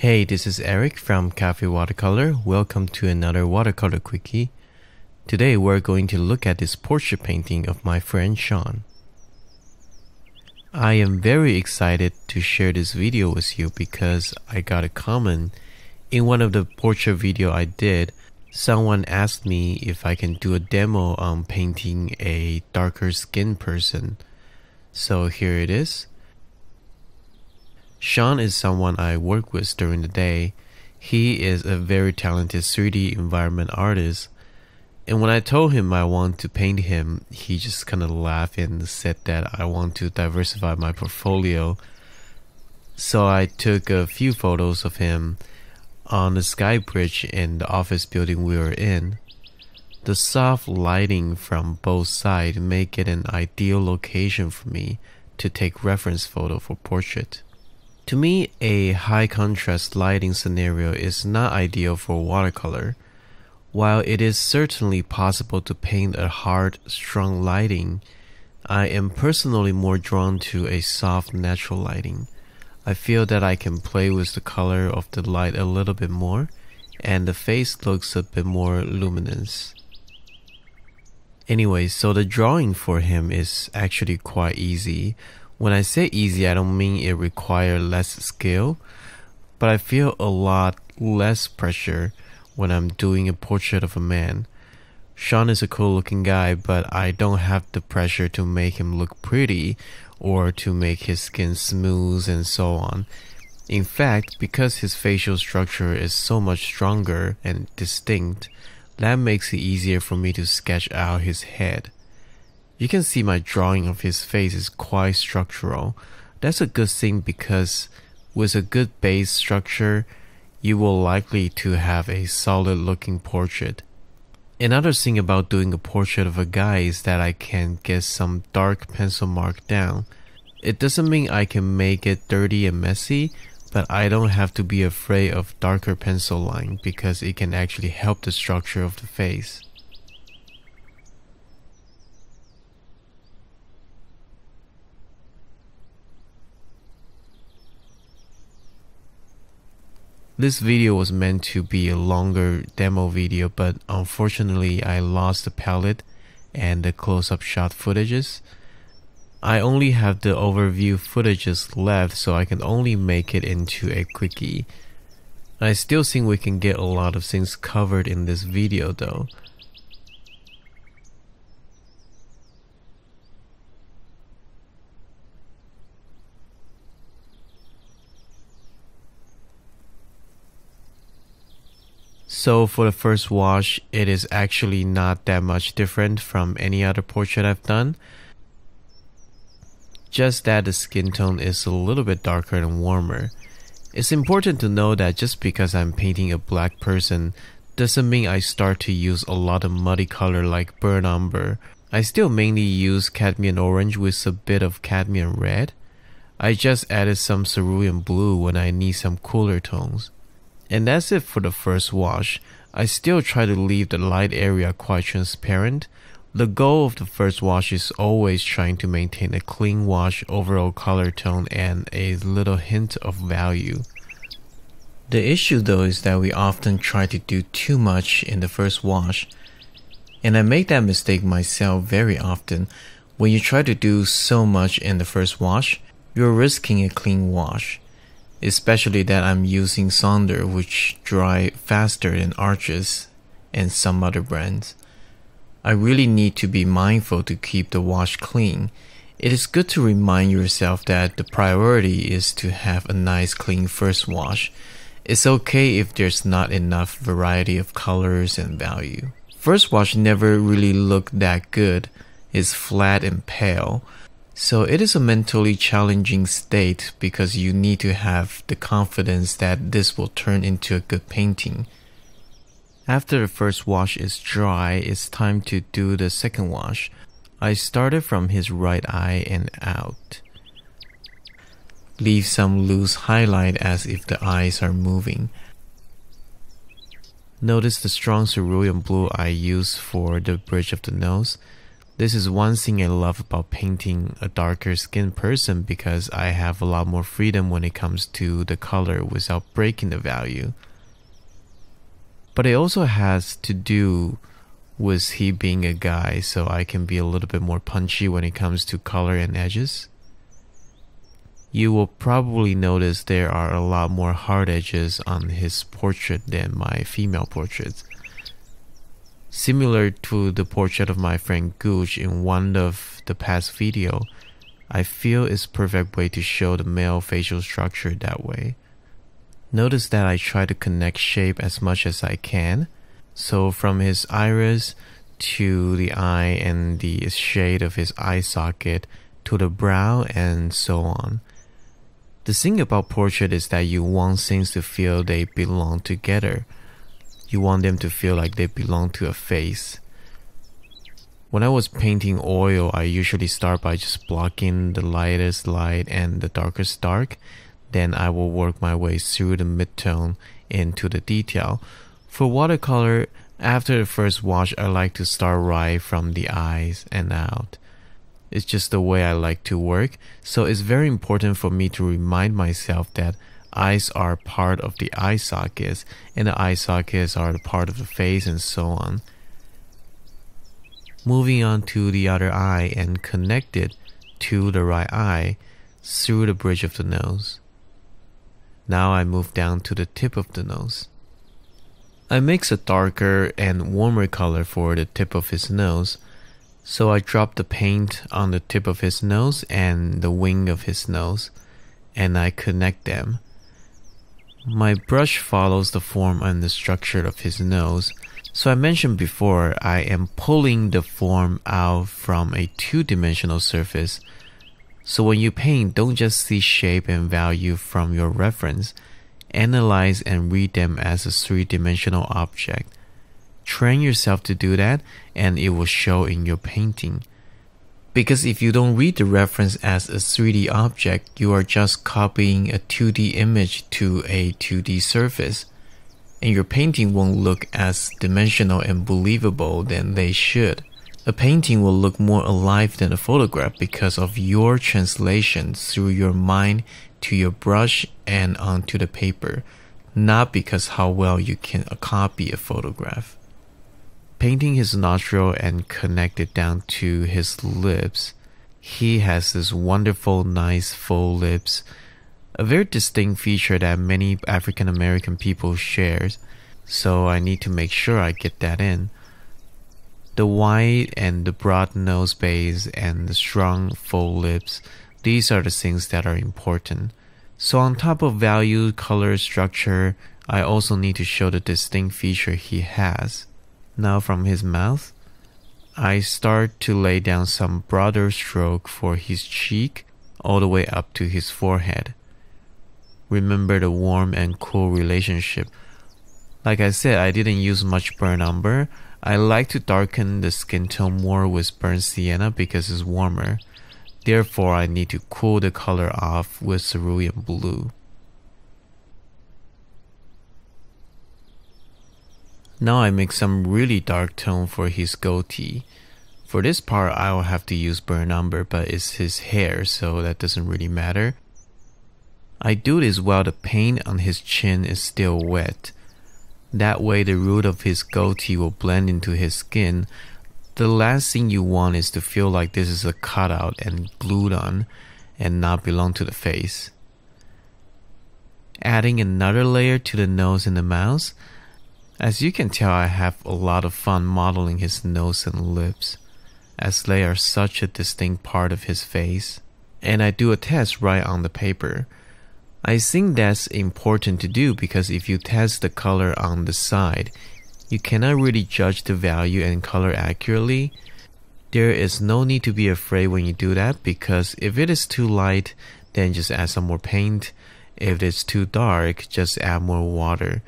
Hey, this is Eric from Cafe Watercolor. Welcome to another watercolor quickie. Today we're going to look at this portrait painting of my friend Shawn. I am very excited to share this video with you because I got a comment in one of the portrait video I did. Someone asked me if I can do a demo on painting a darker skinned person. So here it is. Shawn is someone I work with during the day. He is a very talented 3D environment artist. And when I told him I want to paint him, he just kind of laughed and said that I want to diversify my portfolio. So I took a few photos of him on the sky bridge in the office building we were in. The soft lighting from both sides make it an ideal location for me to take reference photo for portrait. To me, a high contrast lighting scenario is not ideal for watercolor. While it is certainly possible to paint a hard, strong lighting, I am personally more drawn to a soft, natural lighting. I feel that I can play with the color of the light a little bit more, and the face looks a bit more luminous. Anyway, so the drawing for him is actually quite easy. When I say easy, I don't mean it requires less skill, but I feel a lot less pressure when I'm doing a portrait of a man. Shawn is a cool looking guy, but I don't have the pressure to make him look pretty or to make his skin smooth and so on. In fact, because his facial structure is so much stronger and distinct, that makes it easier for me to sketch out his head. You can see my drawing of his face is quite structural. That's a good thing because with a good base structure, you will likely to have a solid looking portrait. Another thing about doing a portrait of a guy is that I can get some dark pencil mark down. It doesn't mean I can make it dirty and messy, but I don't have to be afraid of darker pencil line because it can actually help the structure of the face. This video was meant to be a longer demo video, but unfortunately I lost the palette and the close-up shot footages. I only have the overview footages left, so I can only make it into a quickie. I still think we can get a lot of things covered in this video though. So for the first wash, it is actually not that much different from any other portrait I've done. Just that the skin tone is a little bit darker and warmer. It's important to know that just because I'm painting a black person doesn't mean I start to use a lot of muddy color like burnt umber. I still mainly use cadmium orange with a bit of cadmium red. I just added some cerulean blue when I need some cooler tones. And that's it for the first wash. I still try to leave the light area quite transparent. The goal of the first wash is always trying to maintain a clean wash overall color tone and a little hint of value. The issue though is that we often try to do too much in the first wash. And I make that mistake myself very often. When you try to do so much in the first wash, you're risking a clean wash. Especially that I'm using Saunders, which dry faster than Arches and some other brands. I really need to be mindful to keep the wash clean. It is good to remind yourself that the priority is to have a nice clean first wash. It's okay if there's not enough variety of colors and value. First wash never really looked that good. It's flat and pale. So it is a mentally challenging state because you need to have the confidence that this will turn into a good painting. After the first wash is dry, it's time to do the second wash. I started from his right eye and out. Leave some loose highlight as if the eyes are moving. Notice the strong cerulean blue I use for the bridge of the nose. This is one thing I love about painting a darker skinned person because I have a lot more freedom when it comes to the color without breaking the value. But it also has to do with he being a guy, so I can be a little bit more punchy when it comes to color and edges. You will probably notice there are a lot more hard edges on his portrait than my female portraits. Similar to the portrait of my friend Gooch in one of the past video, I feel it's a perfect way to show the male facial structure that way. Notice that I try to connect shape as much as I can. So from his iris to the eye and the shade of his eye socket to the brow and so on. The thing about portrait is that you want things to feel they belong together. You want them to feel like they belong to a face. When I was painting oil, I usually start by just blocking the lightest light and the darkest dark. Then I will work my way through the midtone into the detail. For watercolor, after the first wash, I like to start right from the eyes and out. It's just the way I like to work, so it's very important for me to remind myself that eyes are part of the eye sockets, and the eye sockets are the part of the face and so on. Moving on to the other eye and connect it to the right eye through the bridge of the nose. Now I move down to the tip of the nose. I mix a darker and warmer color for the tip of his nose, so I drop the paint on the tip of his nose and the wing of his nose, and I connect them. My brush follows the form and the structure of his nose, so I mentioned before I am pulling the form out from a two-dimensional surface. So when you paint, don't just see shape and value from your reference. Analyze and read them as a three-dimensional object. Train yourself to do that, and it will show in your painting. Because if you don't read the reference as a 3D object, you are just copying a 2D image to a 2D surface, and your painting won't look as dimensional and believable than they should. A painting will look more alive than a photograph because of your translation through your mind to your brush and onto the paper, not because how well you can copy a photograph. Painting his nostril and connect it down to his lips. He has this wonderful, nice, full lips, a very distinct feature that many African American people share, so I need to make sure I get that in. The wide and the broad nose base and the strong full lips, these are the things that are important. So on top of value, color, structure, I also need to show the distinct feature he has. Now from his mouth, I start to lay down some broader stroke for his cheek all the way up to his forehead. Remember the warm and cool relationship. Like I said, I didn't use much burnt umber. I like to darken the skin tone more with burnt sienna because it's warmer. Therefore, I need to cool the color off with cerulean blue. Now I make some really dark tone for his goatee. For this part, I will have to use burnt umber, but it's his hair, so that doesn't really matter. I do this while the paint on his chin is still wet. That way the root of his goatee will blend into his skin. The last thing you want is to feel like this is a cutout and glued on and not belong to the face. Adding another layer to the nose and the mouth. As you can tell, I have a lot of fun modeling his nose and lips, as they are such a distinct part of his face. And I do a test right on the paper. I think that's important to do because if you test the color on the side, you cannot really judge the value and color accurately. There is no need to be afraid when you do that because if it is too light, then just add some more paint. If it's too dark, just add more water.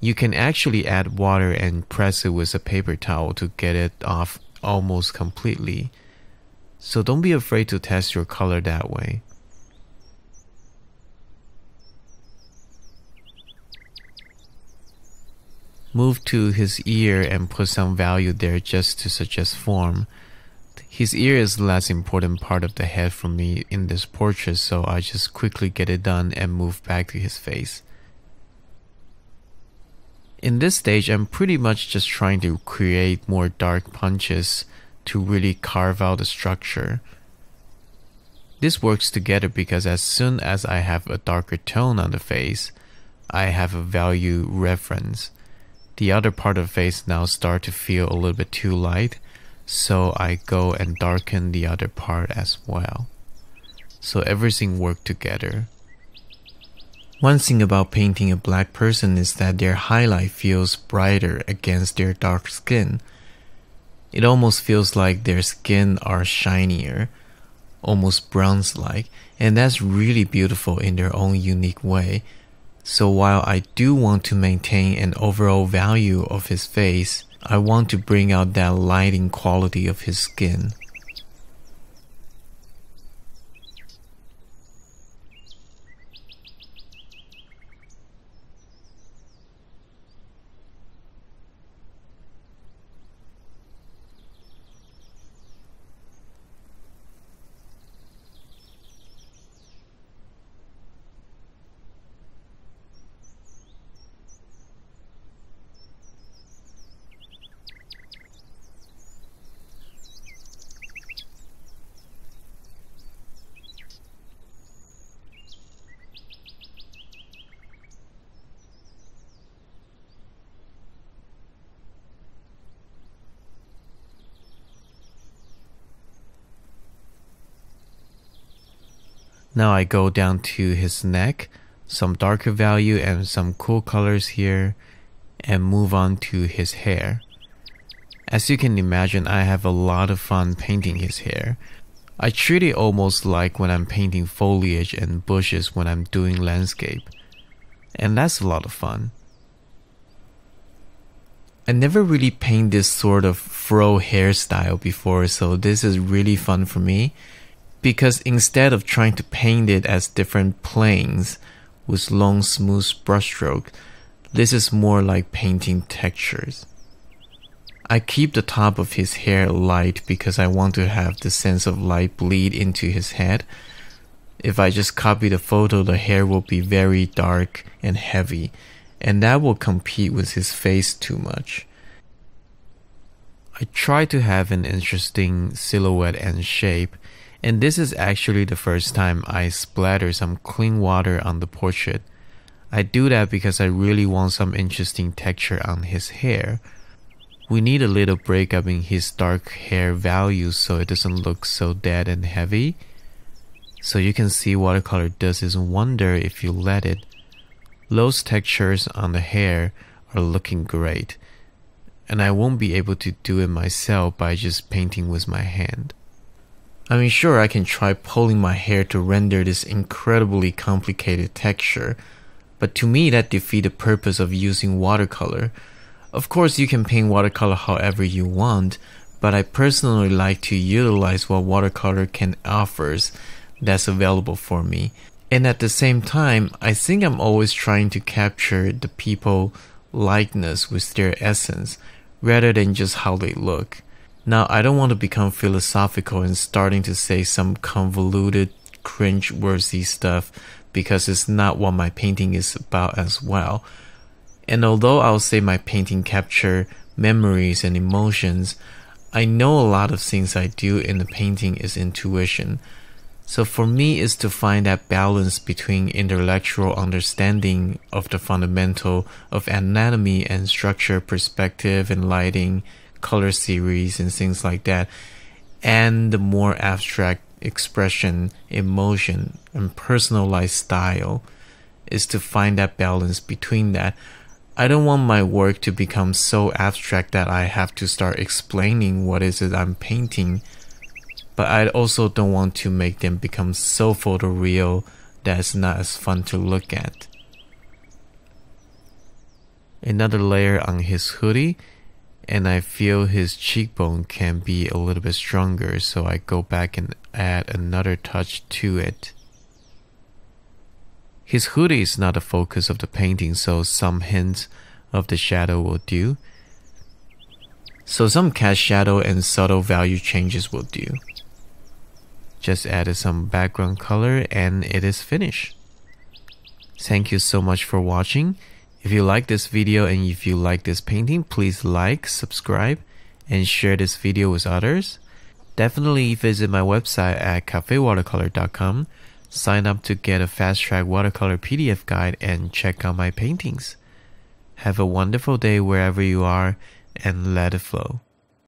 You can actually add water and press it with a paper towel to get it off almost completely. So don't be afraid to test your color that way. Move to his ear and put some value there just to suggest form. His ear is the last important part of the head for me in this portrait, so I just quickly get it done and move back to his face. In this stage, I'm pretty much just trying to create more dark punches to really carve out the structure. This works together because as soon as I have a darker tone on the face, I have a value reference. The other part of the face now start to feel a little bit too light, so I go and darken the other part as well. So everything worked together. One thing about painting a black person is that their highlight feels brighter against their dark skin. It almost feels like their skin are shinier, almost bronze-like, and that's really beautiful in their own unique way. So while I do want to maintain an overall value of his face, I want to bring out that lighting quality of his skin. Now I go down to his neck, some darker value and some cool colors here, and move on to his hair. As you can imagine, I have a lot of fun painting his hair. I treat it almost like when I'm painting foliage and bushes when I'm doing landscape. And that's a lot of fun. I never really painted this sort of fro hairstyle before, so this is really fun for me. Because instead of trying to paint it as different planes with long smooth brushstroke, this is more like painting textures. I keep the top of his hair light because I want to have the sense of light bleed into his head. If I just copy the photo, the hair will be very dark and heavy, and that will compete with his face too much. I try to have an interesting silhouette and shape, and this is actually the first time I splatter some clean water on the portrait. I do that because I really want some interesting texture on his hair. We need a little breakup in his dark hair values so it doesn't look so dead and heavy. So you can see watercolor does its wonder if you let it. Those textures on the hair are looking great, and I won't be able to do it myself by just painting with my hand. I mean, sure, I can try pulling my hair to render this incredibly complicated texture, but to me that defeats the purpose of using watercolor. Of course, you can paint watercolor however you want, but I personally like to utilize what watercolor can offer that's available for me. And at the same time, I think I'm always trying to capture the people likeness with their essence, rather than just how they look. Now, I don't want to become philosophical and starting to say some convoluted, cringe-worthy stuff because it's not what my painting is about as well. And although I'll say my painting capture memories and emotions, I know a lot of things I do in the painting is intuition. So for me, it's to find that balance between intellectual understanding of the fundamental of anatomy and structure, perspective and lighting, color series and things like that, and the more abstract expression, emotion, and personalized style, is to find that balance between that. I don't want my work to become so abstract that I have to start explaining what is it I'm painting, but I also don't want to make them become so photoreal that it's not as fun to look at. Another layer on his hoodie, and I feel his cheekbone can be a little bit stronger, so I go back and add another touch to it. His hoodie is not the focus of the painting, so some hints of the shadow will do. So some cast shadow and subtle value changes will do. Just added some background color and it is finished. Thank you so much for watching. If you like this video and if you like this painting, please like, subscribe, and share this video with others. Definitely visit my website at cafewatercolor.com, sign up to get a Fast Track Watercolor PDF guide, and check out my paintings. Have a wonderful day wherever you are, and let it flow.